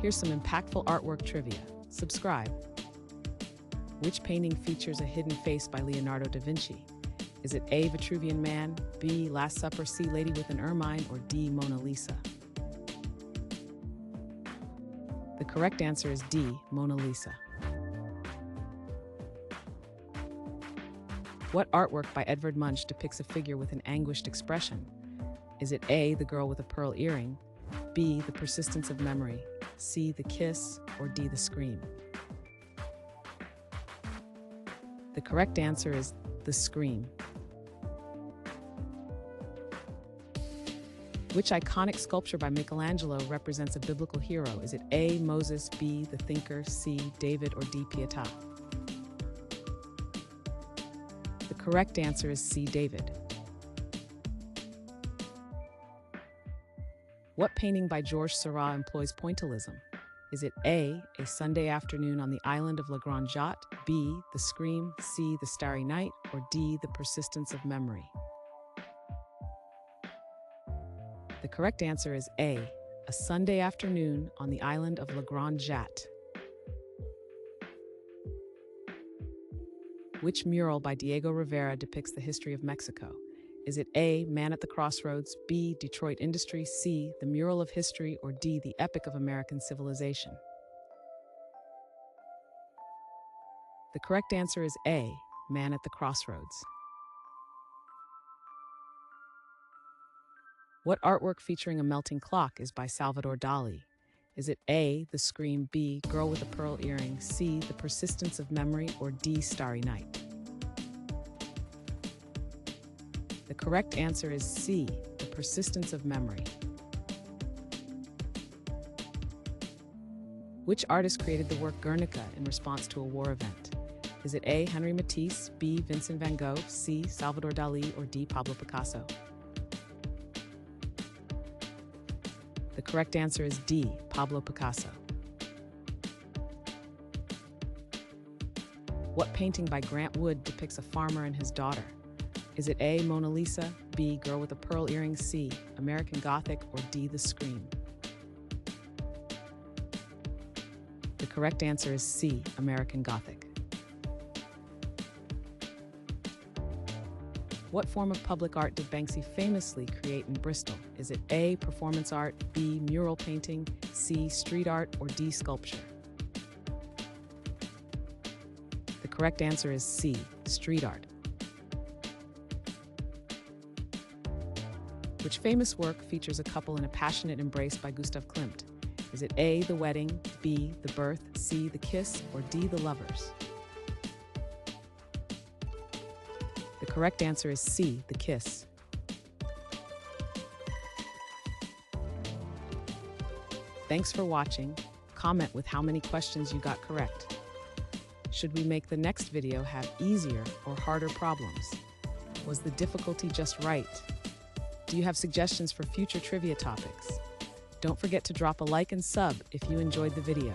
Here's some impactful artwork trivia. Subscribe. Which painting features a hidden face by Leonardo da Vinci? Is it A, Vitruvian Man, B, Last Supper, C, Lady with an Ermine, or D, Mona Lisa? The correct answer is D, Mona Lisa. What artwork by Edvard Munch depicts a figure with an anguished expression? Is it A, the girl with a pearl earring, B, the persistence of memory, C, the kiss, or D, the scream? The correct answer is the scream. Which iconic sculpture by Michelangelo represents a biblical hero? Is it A, Moses, B, the thinker, C, David, or D, Pietà? The correct answer is C, David. What painting by Georges Seurat employs pointillism? Is it A, A Sunday Afternoon on the Island of La Grande Jatte, B, The Scream, C, The Starry Night, or D, The Persistence of Memory? The correct answer is A, A Sunday Afternoon on the Island of La Grande Jatte. Which mural by Diego Rivera depicts the history of Mexico? Is it A, Man at the Crossroads, B, Detroit Industry, C, The Mural of History, or D, The Epic of American Civilization? The correct answer is A, Man at the Crossroads. What artwork featuring a melting clock is by Salvador Dalí? Is it A, The Scream, B, Girl with a Pearl Earring, C, The Persistence of Memory, or D, Starry Night? The correct answer is C, The Persistence of Memory. Which artist created the work Guernica in response to a war event? Is it A, Henri Matisse, B, Vincent van Gogh, C, Salvador Dalí, or D, Pablo Picasso? The correct answer is D, Pablo Picasso. What painting by Grant Wood depicts a farmer and his daughter? Is it A, Mona Lisa, B, Girl with a Pearl Earring, C, American Gothic, or D, The Scream? The correct answer is C, American Gothic. What form of public art did Banksy famously create in Bristol? Is it A, performance art, B, mural painting, C, street art, or D, sculpture? The correct answer is C, street art. Which famous work features a couple in a passionate embrace by Gustav Klimt? Is it A, The Wedding, B, The Birth, C, The Kiss, or D, The Lovers? The correct answer is C, The Kiss. Thanks for watching. Comment with how many questions you got correct. Should we make the next video have easier or harder problems? Was the difficulty just right? Do you have suggestions for future trivia topics? Don't forget to drop a like and sub if you enjoyed the video.